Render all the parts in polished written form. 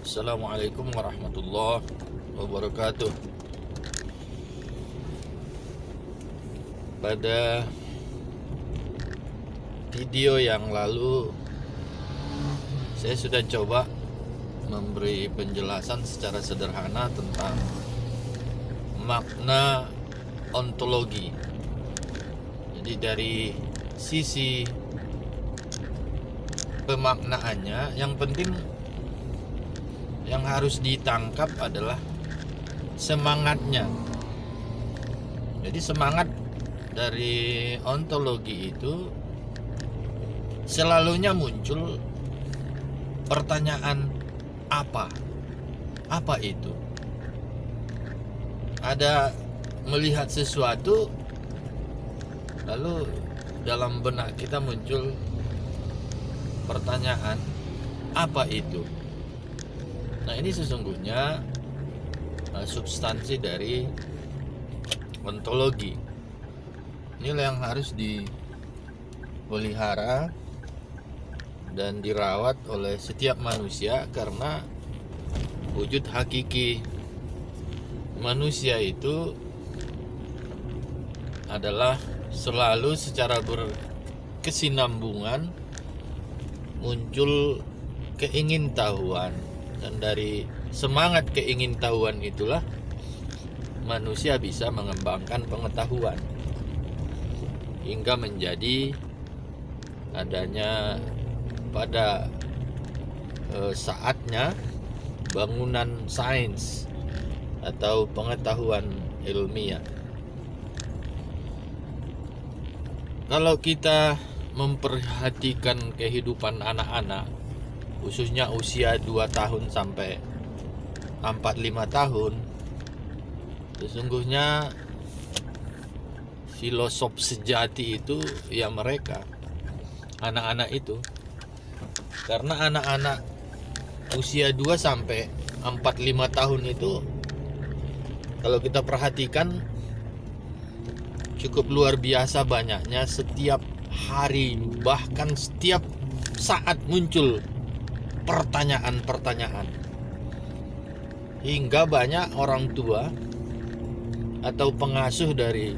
Assalamualaikum warahmatullahi wabarakatuh. Pada video yang lalu saya sudah coba memberi penjelasan secara sederhana tentang makna ontologi. Jadi dari sisi pemaknaannya, yang penting yang harus ditangkap adalah semangatnya. Jadi semangat dari ontologi itu selalunya muncul pertanyaan apa itu. Ada melihat sesuatu, lalu dalam benak kita muncul pertanyaan apa itu. Nah, ini sesungguhnya substansi dari ontologi. Inilah yang harus dipelihara dan dirawat oleh setiap manusia, karena wujud hakiki manusia itu adalah selalu secara berkesinambungan muncul keingintahuan, dan dari semangat keingintahuan itulah manusia bisa mengembangkan pengetahuan hingga menjadi adanya pada saatnya bangunan sains atau pengetahuan ilmiah. Kalau kita memperhatikan kehidupan anak-anak, khususnya usia 2 tahun sampai 4-5 tahun, sesungguhnya filosof sejati itu ya mereka, anak-anak itu. Karena anak-anak usia 2 sampai 4-5 tahun itu, kalau kita perhatikan, cukup luar biasa banyaknya. Setiap hari, bahkan setiap saat muncul pertanyaan-pertanyaan, hingga banyak orang tua atau pengasuh dari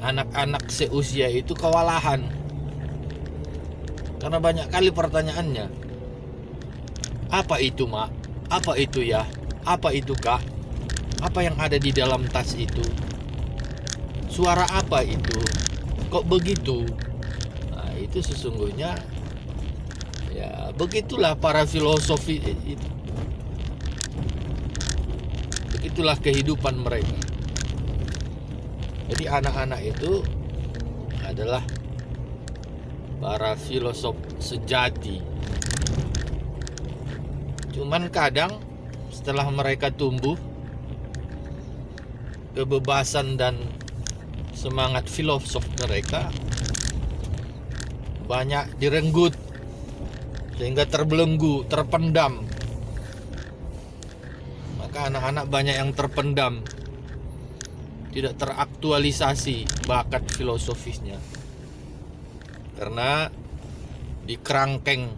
anak-anak seusia itu kewalahan karena banyak kali pertanyaannya. Apa itu, Mak? Apa itu ya? Apa itu, Kak? Apa yang ada di dalam tas itu? Suara apa itu? Kok begitu? Nah, itu sesungguhnya ya begitulah para filosofi itu. Begitulah kehidupan mereka. Jadi anak-anak itu adalah para filosof sejati. Cuman kadang setelah mereka tumbuh, kebebasan dan semangat filosof mereka banyak direnggut sehingga terbelenggu, terpendam. Maka anak-anak banyak yang terpendam, tidak teraktualisasi bakat filosofisnya karena dikerangkeng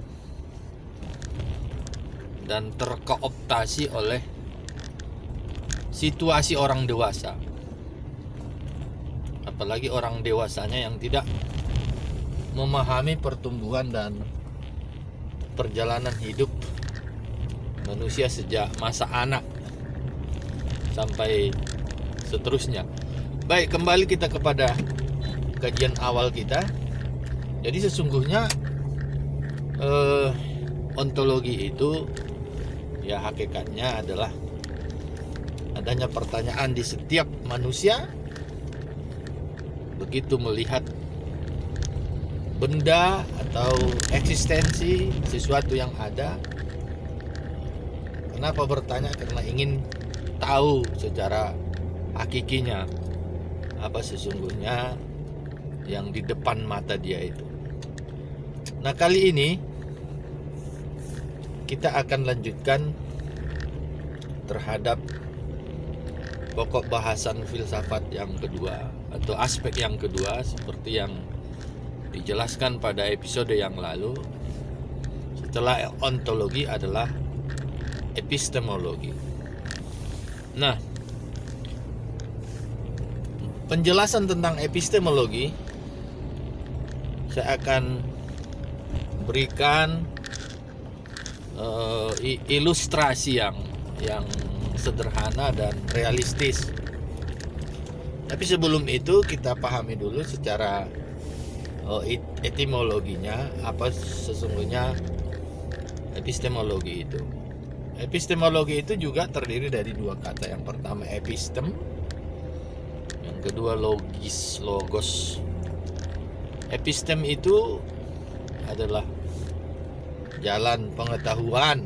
dan terkooptasi oleh situasi orang dewasa, apalagi orang dewasanya yang tidak memahami pertumbuhan dan perjalanan hidup manusia sejak masa anak sampai seterusnya. Baik, kembali kita kepada kajian awal kita. Jadi sesungguhnya ontologi itu ya hakikatnya adalah adanya pertanyaan di setiap manusia begitu melihat benda atau eksistensi sesuatu yang ada. Kenapa bertanya? Karena ingin tahu secara hakikinya apa sesungguhnya yang di depan mata dia itu. Nah, kali ini kita akan lanjutkan terhadap pokok bahasan filsafat yang kedua atau aspek yang kedua, seperti yang dijelaskan pada episode yang lalu. Setelah ontologi adalah epistemologi. Nah, penjelasan tentang epistemologi saya akan berikan ilustrasi yang sederhana dan realistis. Tapi sebelum itu kita pahami dulu secara etimologinya, apa sesungguhnya epistemologi itu. Epistemologi itu juga terdiri dari dua kata. Yang pertama epistem, yang kedua logos. Epistem itu adalah jalan pengetahuan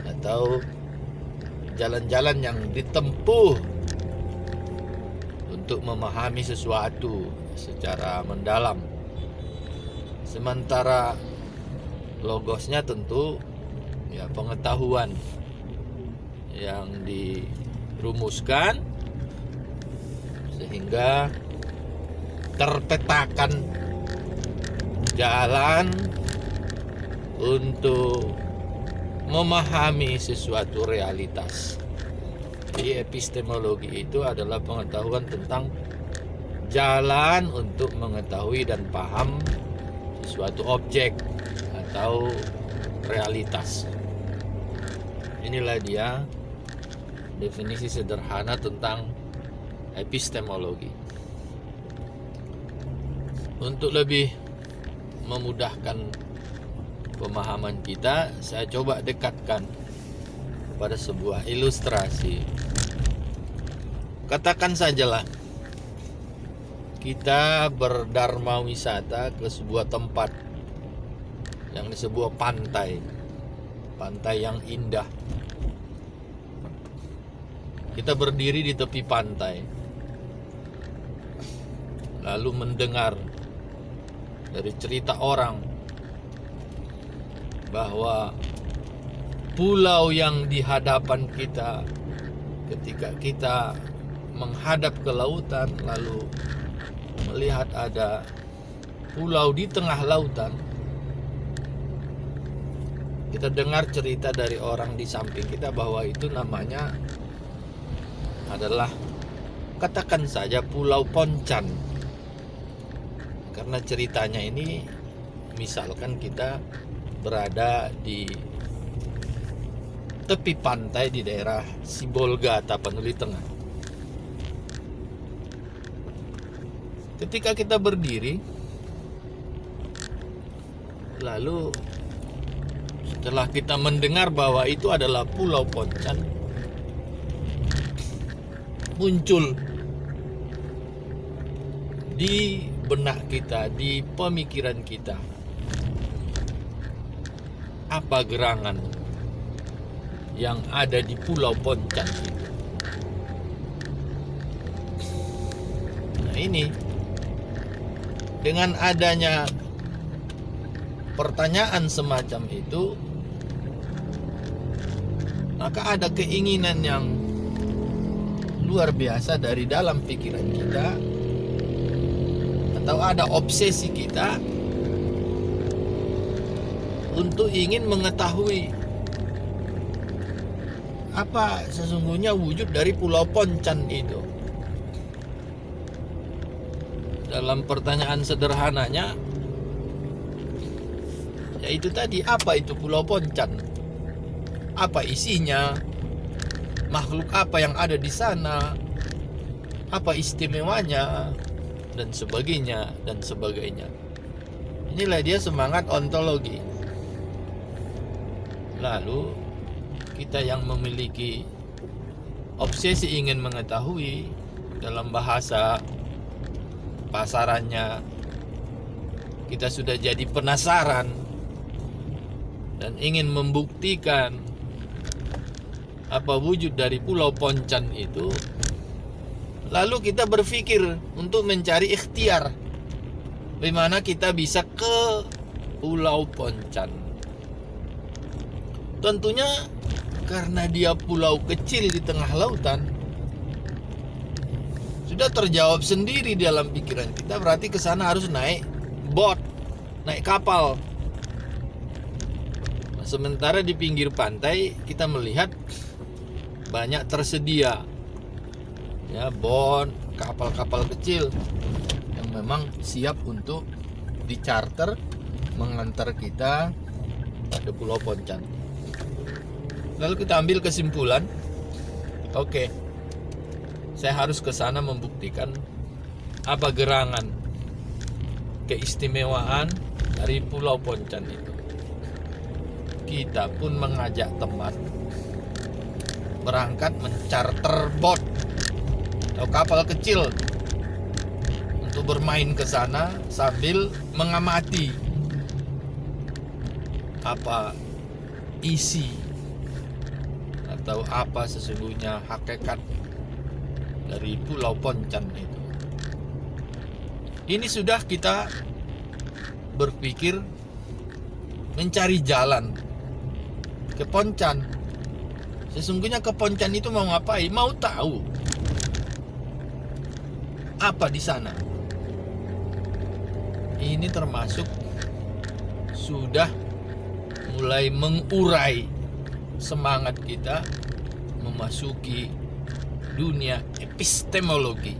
atau jalan-jalan yang ditempuh untuk memahami sesuatu secara mendalam. Sementara logosnya tentu ya pengetahuan yang dirumuskan sehingga terpetakan jalan untuk memahami sesuatu realitas. Jadi epistemologi itu adalah pengetahuan tentang jalan untuk mengetahui dan paham sesuatu objek atau realitas. Inilah dia definisi sederhana tentang epistemologi. Untuk lebih memudahkan pemahaman kita, saya coba dekatkan pada sebuah ilustrasi. Katakan sajalah kita berdharma wisata ke sebuah tempat yang di sebuah pantai yang indah. Kita berdiri di tepi pantai, lalu mendengar dari cerita orang bahwa pulau yang di hadapan kita ketika kita menghadap ke lautan lalu melihat ada pulau di tengah lautan. Kita dengar cerita dari orang di samping kita bahwa itu namanya adalah, katakan saja, Pulau Poncan. Karena ceritanya ini misalkan kita berada di tepi pantai di daerah Sibolga, Tapanuli Tengah. Ketika kita berdiri, lalu setelah kita mendengar bahwa itu adalah Pulau Poncan, muncul di benak kita, di pemikiran kita, apa gerangan yang ada di Pulau Poncan itu. Nah ini, dengan adanya pertanyaan semacam itu, maka ada keinginan yang luar biasa dari dalam pikiran kita, atau ada obsesi kita untuk ingin mengetahui apa sesungguhnya wujud dari Pulau Poncan itu. Dalam pertanyaan sederhananya, yaitu tadi, apa itu Pulau Poncan? Apa isinya? Makhluk apa yang ada di sana? Apa istimewanya? Dan sebagainya, dan sebagainya. Inilah dia semangat ontologi. Lalu kita yang memiliki obsesi ingin mengetahui, dalam bahasa pasarannya kita sudah jadi penasaran dan ingin membuktikan apa wujud dari Pulau Poncan itu. Lalu kita berpikir untuk mencari ikhtiar bagaimana kita bisa ke Pulau Poncan. Tentunya karena dia pulau kecil di tengah lautan, sudah terjawab sendiri dalam pikiran kita, berarti ke sana harus naik boat, naik kapal. Sementara di pinggir pantai kita melihat banyak tersedia ya bot, kapal-kapal kecil yang memang siap untuk dicharter mengantar kita ke Pulau Poncan. Lalu kita ambil kesimpulan, oke, saya harus ke sana membuktikan apa gerangan keistimewaan dari Pulau Poncan itu. Kita pun mengajak teman berangkat mencarter bot atau kapal kecil untuk bermain ke sana sambil mengamati apa isi atau apa sesungguhnya hakikat dari Pulau Poncan itu. Ini sudah kita berpikir mencari jalan ke Poncan. Sesungguhnya ke Poncan itu mau ngapain? Mau tahu apa di sana. Ini termasuk sudah mulai mengurai semangat kita memasuki dunia epistemologi.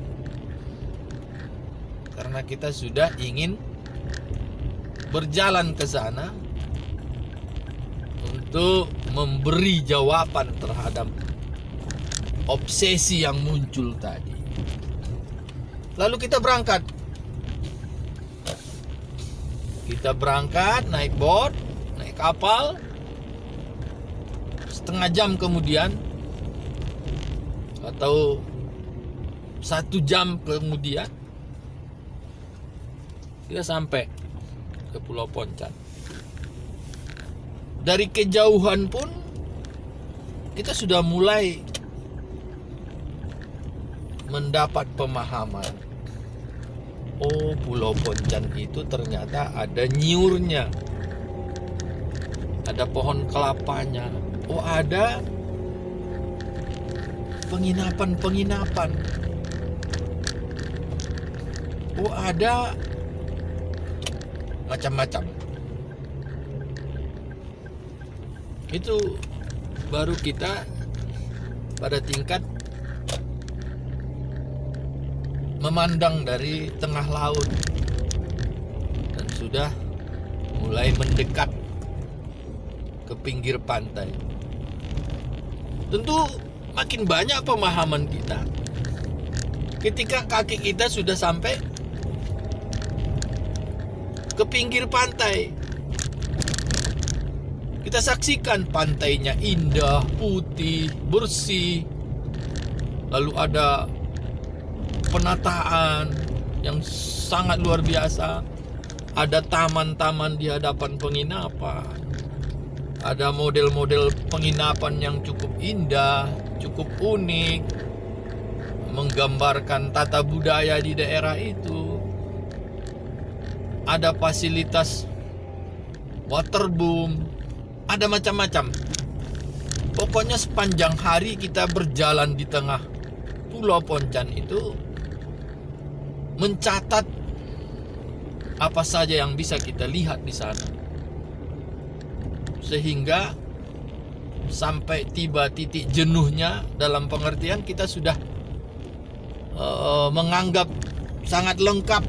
Karena kita sudah ingin berjalan ke sana untuk memberi jawaban terhadap obsesi yang muncul tadi. Lalu kita berangkat. Kita berangkat naik bot, naik kapal. Setengah jam kemudian atau 1 jam kemudian kita sampai ke Pulau Poncan. Dari kejauhan pun kita sudah mulai mendapat pemahaman. Oh, Pulau Poncan itu ternyata ada nyiurnya, ada pohon kelapanya. Oh, ada penginapan-penginapan. Oh, ada macam-macam. Itu baru kita pada tingkat memandang dari tengah laut dan sudah mulai mendekat ke pinggir pantai. Tentu makin banyak pemahaman kita ketika kaki kita sudah sampai ke pinggir pantai. Kita saksikan pantainya indah, putih, bersih. Lalu ada penataan yang sangat luar biasa. Ada taman-taman di hadapan penginapan. Ada model-model penginapan yang cukup indah, cukup unik, menggambarkan tata budaya di daerah itu. Ada fasilitas waterboom, ada macam-macam. Pokoknya sepanjang hari kita berjalan di tengah Pulau Poncan itu mencatat apa saja yang bisa kita lihat di sana. Sehingga sampai tiba titik jenuhnya, dalam pengertian kita sudah menganggap sangat lengkap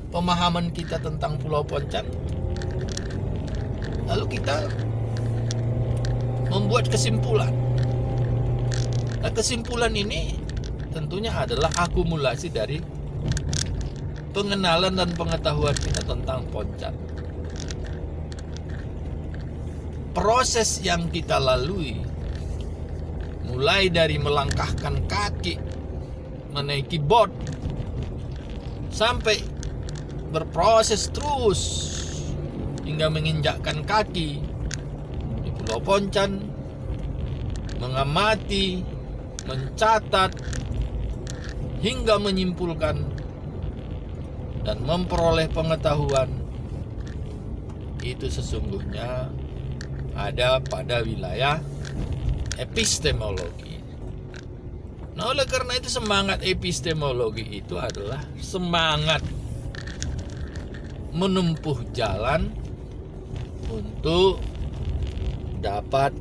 pemahaman kita tentang Pulau Poncan. Lalu kita membuat kesimpulan. Nah, kesimpulan ini tentunya adalah akumulasi dari pengenalan dan pengetahuan kita tentang Poncan. Proses yang kita lalui, mulai dari melangkahkan kaki, menaiki bot, sampai berproses terus hingga menginjakkan kaki di Pulau Poncan, mengamati, mencatat, hingga menyimpulkan dan memperoleh pengetahuan. Itu sesungguhnya ada pada wilayah epistemologi. Nah, oleh karena itu semangat epistemologi itu adalah semangat menempuh jalan untuk dapat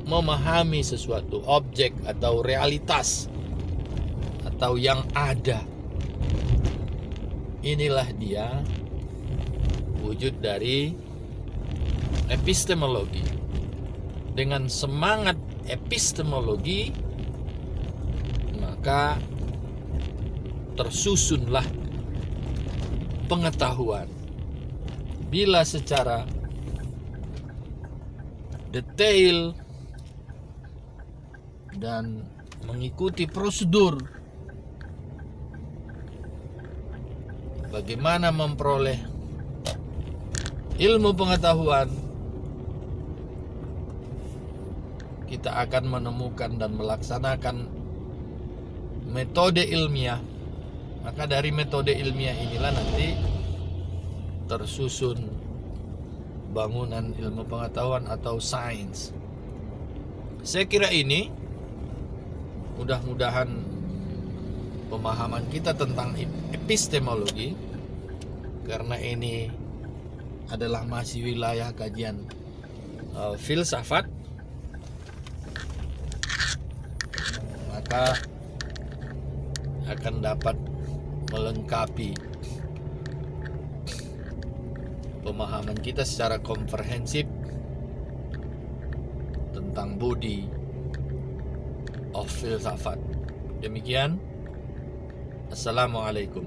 memahami sesuatu objek atau realitas atau yang ada. Inilah dia wujud dari epistemologi. Dengan semangat epistemologi, maka tersusunlah pengetahuan. Bila secara detail dan mengikuti prosedur bagaimana memperoleh ilmu pengetahuan, kita akan menemukan dan melaksanakan metode ilmiah. Maka dari metode ilmiah inilah nanti tersusun bangunan ilmu pengetahuan atau sains. Saya kira ini mudah-mudahan pemahaman kita tentang epistemologi, karena ini adalah masih wilayah kajian filsafat, maka akan dapat melengkapi pemahaman kita secara komprehensif tentang body of filsafat. Demikian, Assalamualaikum.